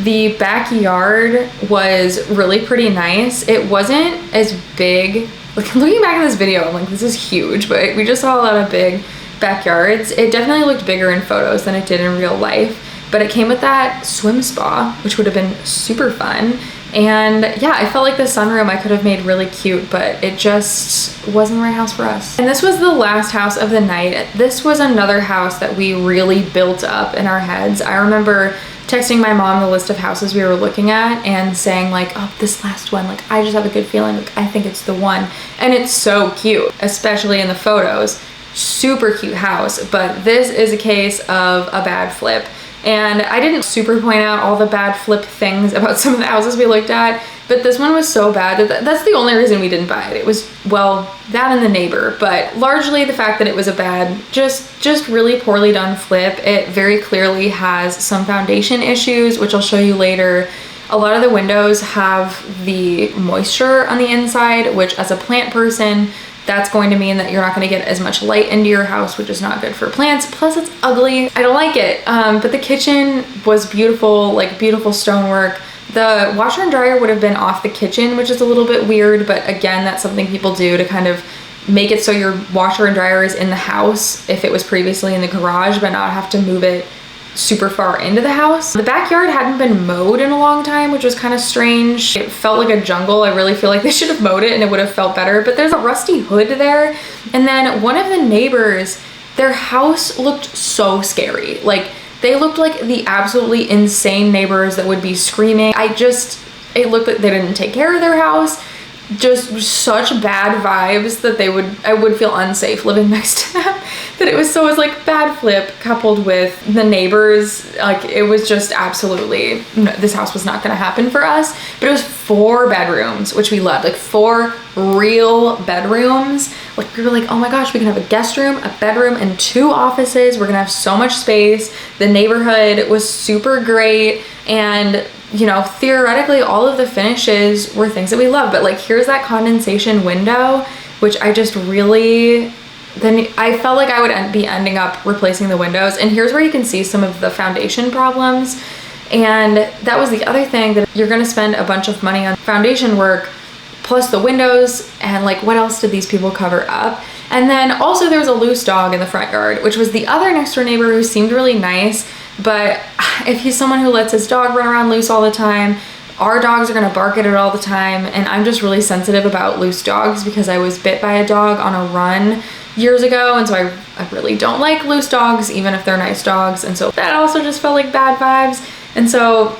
The backyard was really pretty nice. It wasn't as big. Like looking back at this video, I'm like, this is huge, but we just saw a lot of big backyards. It definitely looked bigger in photos than it did in real life, but it came with that swim spa, which would have been super fun. And yeah, I felt like the sunroom I could have made really cute, but it just wasn't the right house for us. And this was the last house of the night. This was another house that we really built up in our heads. I remember texting my mom the list of houses we were looking at and saying like, oh, this last one, like I just have a good feeling, like I think it's the one. And it's so cute, especially in the photos. Super cute house, but this is a case of a bad flip. And I didn't super point out all the bad flip things about some of the houses we looked at, but this one was so bad that that's the only reason we didn't buy it. It was, well, that and the neighbor, but largely the fact that it was a bad, just really poorly done flip. It very clearly has some foundation issues, which I'll show you later. A lot of the windows have the moisture on the inside, which as a plant person, that's going to mean that you're not going to get as much light into your house, which is not good for plants. Plus it's ugly. I don't like it. But the kitchen was beautiful, like beautiful stonework. The washer and dryer would have been off the kitchen, which is a little bit weird, but again, that's something people do to kind of make it so your washer and dryer is in the house if it was previously in the garage, but not have to move it super far into the house. The backyard hadn't been mowed in a long time, which was kind of strange. It felt like a jungle. I really feel like they should have mowed it and it would have felt better, but there's a rusty hood there. And then one of the neighbors, their house looked so scary. Like they looked like the absolutely insane neighbors that would be screaming. It looked like they didn't take care of their house. Just such bad vibes that I would feel unsafe living next to them. That it was like bad flip coupled with the neighbors. Like it was just absolutely, this house was not gonna happen for us. But it was 4 bedrooms, which we loved, like 4 real bedrooms. Like we were like, oh my gosh, we can have a guest room, a bedroom, and 2 offices. We're gonna have so much space. The neighborhood was super great. And you know, theoretically all of the finishes were things that we love, but like here's that condensation window, which I just really, then I felt like I would be ending up replacing the windows. And here's where you can see some of the foundation problems. And that was the other thing, that you're gonna spend a bunch of money on foundation work plus the windows, and like what else did these people cover up? And then also there was a loose dog in the front yard, which was the other next door neighbor who seemed really nice. But if he's someone who lets his dog run around loose all the time, our dogs are gonna bark at it all the time. And I'm just really sensitive about loose dogs because I was bit by a dog on a run years ago. And so I really don't like loose dogs, even if they're nice dogs. And so that also just felt like bad vibes. And so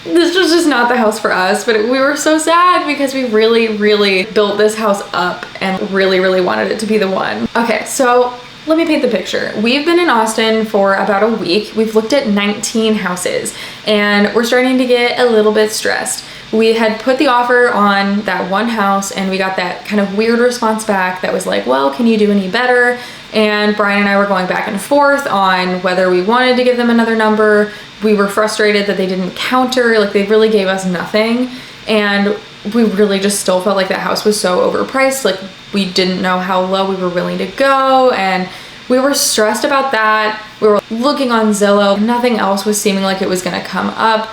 this was just not the house for us, but we were so sad because we really, really built this house up and really, really wanted it to be the one. Okay, so let me paint the picture. We've been in Austin for about a week. We've looked at 19 houses and we're starting to get a little bit stressed. We had put the offer on that one house and we got that kind of weird response back that was like, well, can you do any better? And Brian and I were going back and forth on whether we wanted to give them another number. We were frustrated that they didn't counter, like they really gave us nothing. And we really just still felt like that house was so overpriced. Like we didn't know how low we were willing to go, and we were stressed about that. We were looking on Zillow. Nothing else was seeming like it was gonna come up.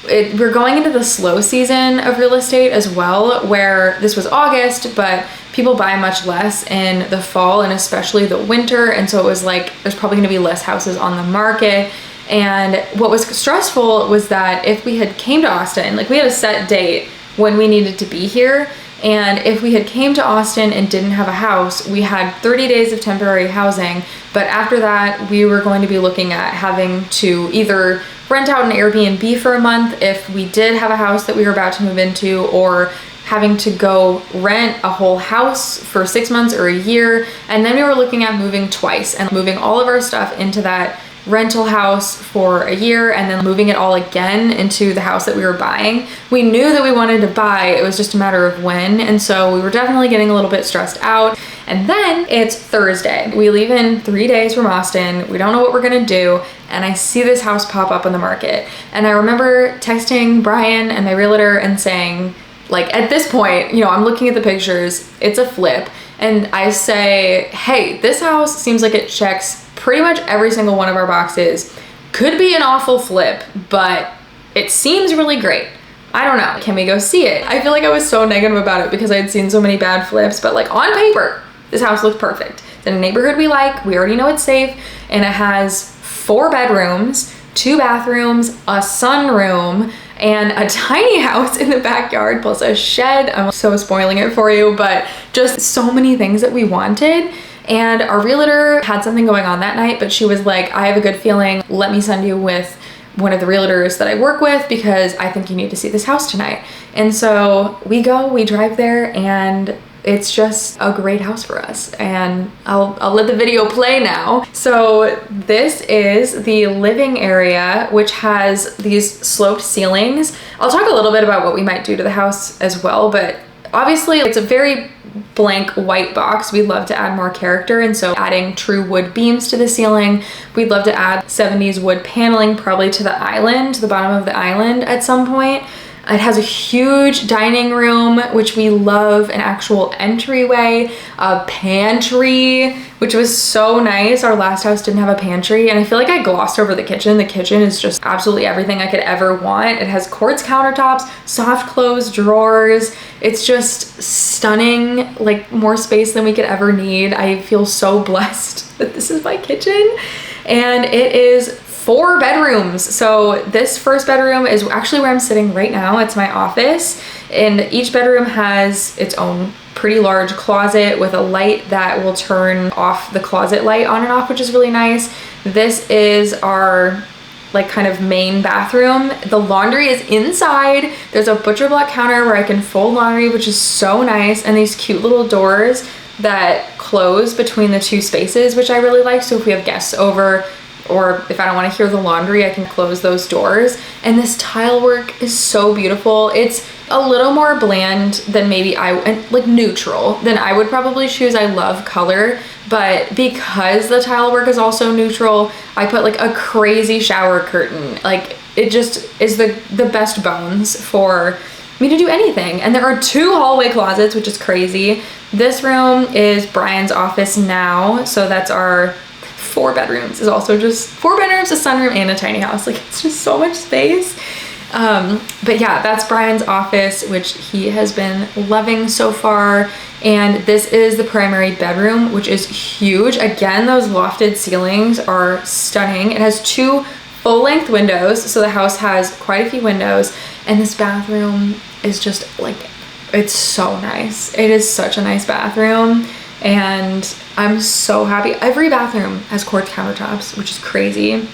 We're going into the slow season of real estate as well, where this was August, but people buy much less in the fall and especially the winter. And so it was like, there's probably gonna be less houses on the market. And what was stressful was that if we had came to Austin, like we had a set date when we needed to be here. And if we had came to Austin and didn't have a house, we had 30 days of temporary housing. But after that, we were going to be looking at having to either rent out an Airbnb for a month if we did have a house that we were about to move into, or having to go rent a whole house for 6 months or a year. And then we were looking at moving twice and moving all of our stuff into that rental house for a year and then moving it all again into the house that we were buying. We knew that we wanted to buy, it was just a matter of when. And so we were definitely getting a little bit stressed out. And then it's Thursday. We leave in 3 days from Austin. We don't know what we're gonna do. And I see this house pop up on the market. And I remember texting Brian and my realtor and saying, like at this point, you know, I'm looking at the pictures, it's a flip. And I say, hey, this house seems like it checks pretty much every single one of our boxes. Could be an awful flip, but it seems really great. I don't know, can we go see it? I feel like I was so negative about it because I had seen so many bad flips, but like on paper, this house looks perfect. It's in a neighborhood we like, we already know it's safe, and it has 4 bedrooms, 2 bathrooms, a sunroom, and a tiny house in the backyard, plus a shed. I'm so spoiling it for you, but just so many things that we wanted. And our realtor had something going on that night, but she was like, I have a good feeling, let me send you with one of the realtors that I work with because I think you need to see this house tonight. And so we go, we drive there, and it's just a great house for us. And I'll let the video play now. So this is the living area, which has these sloped ceilings. I'll talk a little bit about what we might do to the house as well, but obviously it's a very blank white box. We'd love to add more character, and so adding true wood beams to the ceiling. We'd love to add 70s wood paneling probably to the island, the bottom of the island at some point. It has a huge dining room, which we love, an actual entryway, a pantry, which was so nice. Our last house didn't have a pantry, and I feel like I glossed over the kitchen. The kitchen is just absolutely everything I could ever want. It has quartz countertops, soft close drawers. It's just stunning, like more space than we could ever need. I feel so blessed that this is my kitchen, and it is 4 bedrooms. So this first bedroom is actually where I'm sitting right now. It's my office, and each bedroom has its own pretty large closet with a light that will turn off the closet light on and off, which is really nice. This is our like kind of main bathroom. The laundry is inside. There's a butcher block counter where I can fold laundry, which is so nice, and these cute little doors that close between the 2 spaces, which I really like. So if we have guests over, or if I don't want to hear the laundry, I can close those doors. And this tile work is so beautiful. It's a little more bland than maybe like neutral than I would probably choose. I love color, but because the tile work is also neutral, I put like a crazy shower curtain. Like it just is the best bones for me to do anything. And there are 2 hallway closets, which is crazy. This room is Brian's office now. So that's our 4 bedrooms, is also just 4 bedrooms, a sunroom, and a tiny house. Like it's just so much space. But yeah, that's Brian's office, which he has been loving so far. And this is the primary bedroom, which is huge. Again, those lofted ceilings are stunning. It has 2 full-length windows, so the house has quite a few windows. And this bathroom is just like, it's so nice. It is such a nice bathroom, and I'm so happy. Every bathroom has quartz countertops, which is crazy.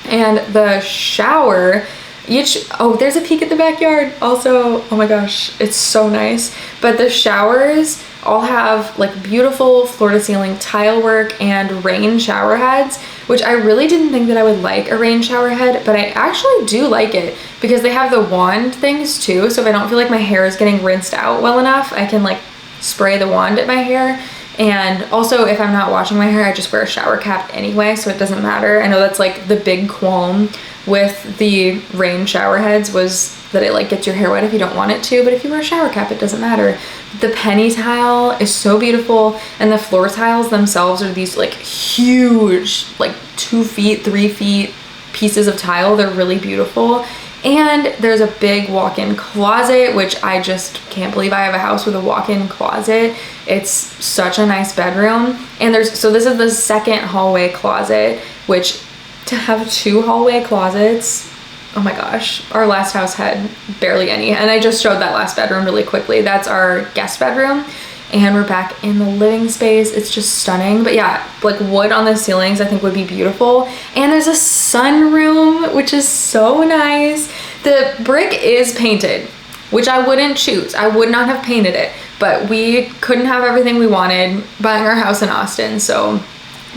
And the shower, there's a peek at the backyard also. Oh my gosh, it's so nice. But the showers all have like beautiful floor to ceiling tile work and rain shower heads, which I really didn't think that I would like a rain shower head, but I actually do like it because they have the wand things too. So if I don't feel like my hair is getting rinsed out well enough, I can like spray the wand at my hair. And also, if I'm not washing my hair, I just wear a shower cap anyway, so it doesn't matter. I know that's like the big qualm with the rain shower heads, was that it like gets your hair wet if you don't want it to, but if you wear a shower cap, it doesn't matter. The penny tile is so beautiful, and the floor tiles themselves are these like huge, like 2 feet, 3 feet pieces of tile. They're really beautiful. And there's a big walk-in closet, which I just can't believe I have a house with a walk-in closet. It's such a nice bedroom. And so this is the second hallway closet, which to have 2 hallway closets, oh my gosh, our last house had barely any. And I just showed that last bedroom really quickly. That's our guest bedroom. And we're back in the living space. It's just stunning. But yeah, like wood on the ceilings I think would be beautiful. And there's a sunroom, which is so nice. The brick is painted, which I wouldn't choose. I would not have painted it, but we couldn't have everything we wanted buying our house in Austin, so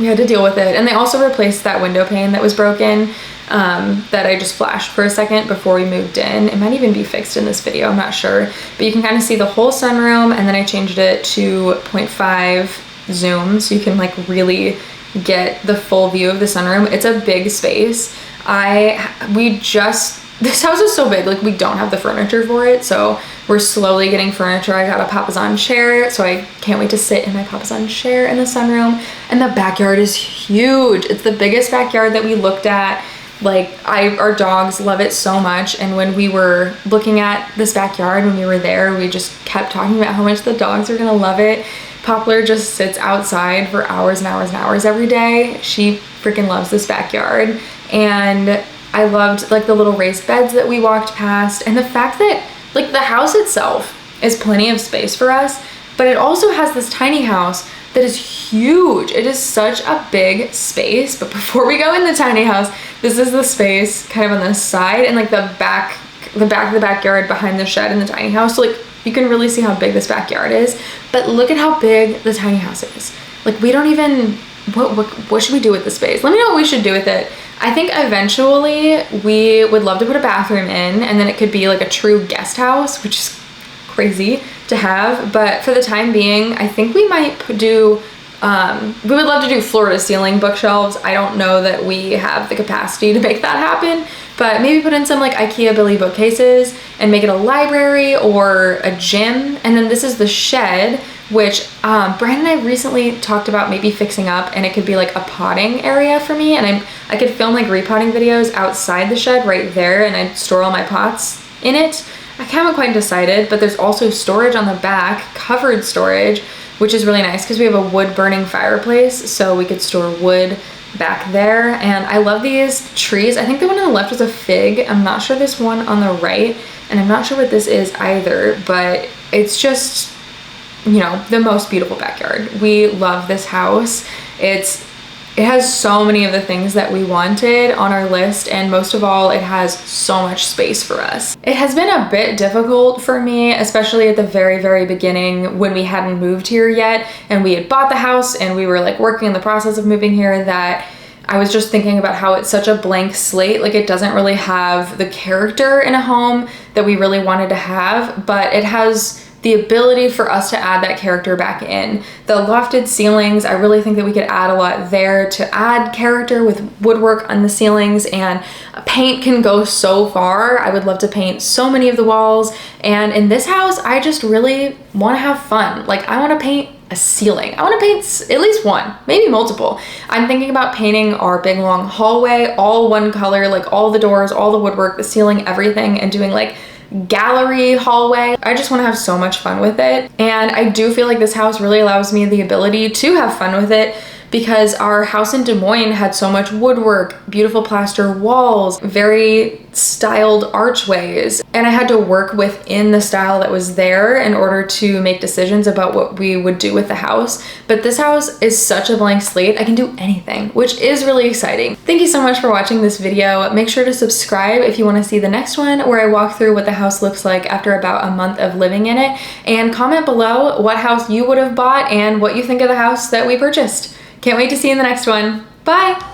we had to deal with it. And they also replaced that window pane that was broken, that I just flashed for a second before we moved in. It might even be fixed in this video, I'm not sure. But you can kind of see the whole sunroom, and then I changed it to 0.5 zoom so you can like really get the full view of the sunroom. It's a big space. This house is so big, like we don't have the furniture for it, so we're slowly getting furniture. I got a Papasan chair, so I can't wait to sit in my Papasan chair in the sunroom. And the backyard is huge. It's the biggest backyard that we looked at. Like our dogs love it so much, and when we were looking at this backyard, when we were there, we just kept talking about how much the dogs are gonna love it. Poplar just sits outside for hours and hours and hours every day. She freaking loves this backyard. And I loved like the little raised beds that we walked past, and the fact that like the house itself is plenty of space for us, but it also has this tiny house that is huge. It is such a big space. But before we go in the tiny house, this is the space kind of on the side and like the back of the backyard behind the shed in the tiny house. So like you can really see how big this backyard is. But look at how big the tiny house is. Like, we don't even, what should we do with the space? Let me know what we should do with it. I think eventually we would love to put a bathroom in, and then it could be like a true guest house, which is crazy to have. But for the time being, I think we might do, we would love to do floor to ceiling bookshelves. I don't know that we have the capacity to make that happen, but maybe put in some like IKEA Billy bookcases and make it a library or a gym. And then this is the shed, which Brandon and I recently talked about maybe fixing up, and it could be like a potting area for me. And I could film like repotting videos outside the shed right there, and I'd store all my pots in it. I haven't quite decided, but there's also storage on the back, covered storage, which is really nice because we have a wood burning fireplace, so we could store wood back there. And I love these trees. I think the one on the left is a fig. I'm not sure this one on the right, and I'm not sure what this is either, but it's just, you know, the most beautiful backyard. We love this house. It has so many of the things that we wanted on our list, and most of all, it has so much space for us. It has been a bit difficult for me, especially at the very, very beginning when we hadn't moved here yet and we had bought the house and we were like working in the process of moving here, that I was just thinking about how it's such a blank slate. Like, it doesn't really have the character in a home that we really wanted to have, but it has the ability for us to add that character back in. The lofted ceilings, I really think that we could add a lot there to add character with woodwork on the ceilings, and paint can go so far. I would love to paint so many of the walls. And in this house, I just really want to have fun. Like, I want to paint a ceiling. I want to paint at least one, maybe multiple. I'm thinking about painting our big long hallway all one color, like all the doors, all the woodwork, the ceiling, everything, and doing like gallery hallway. I just want to have so much fun with it. And I do feel like this house really allows me the ability to have fun with it, because our house in Des Moines had so much woodwork, beautiful plaster walls, very styled archways, and I had to work within the style that was there in order to make decisions about what we would do with the house. But this house is such a blank slate. I can do anything, which is really exciting. Thank you so much for watching this video. Make sure to subscribe if you want to see the next one, where I walk through what the house looks like after about a month of living in it, and comment below what house you would have bought and what you think of the house that we purchased. Can't wait to see you in the next one. Bye!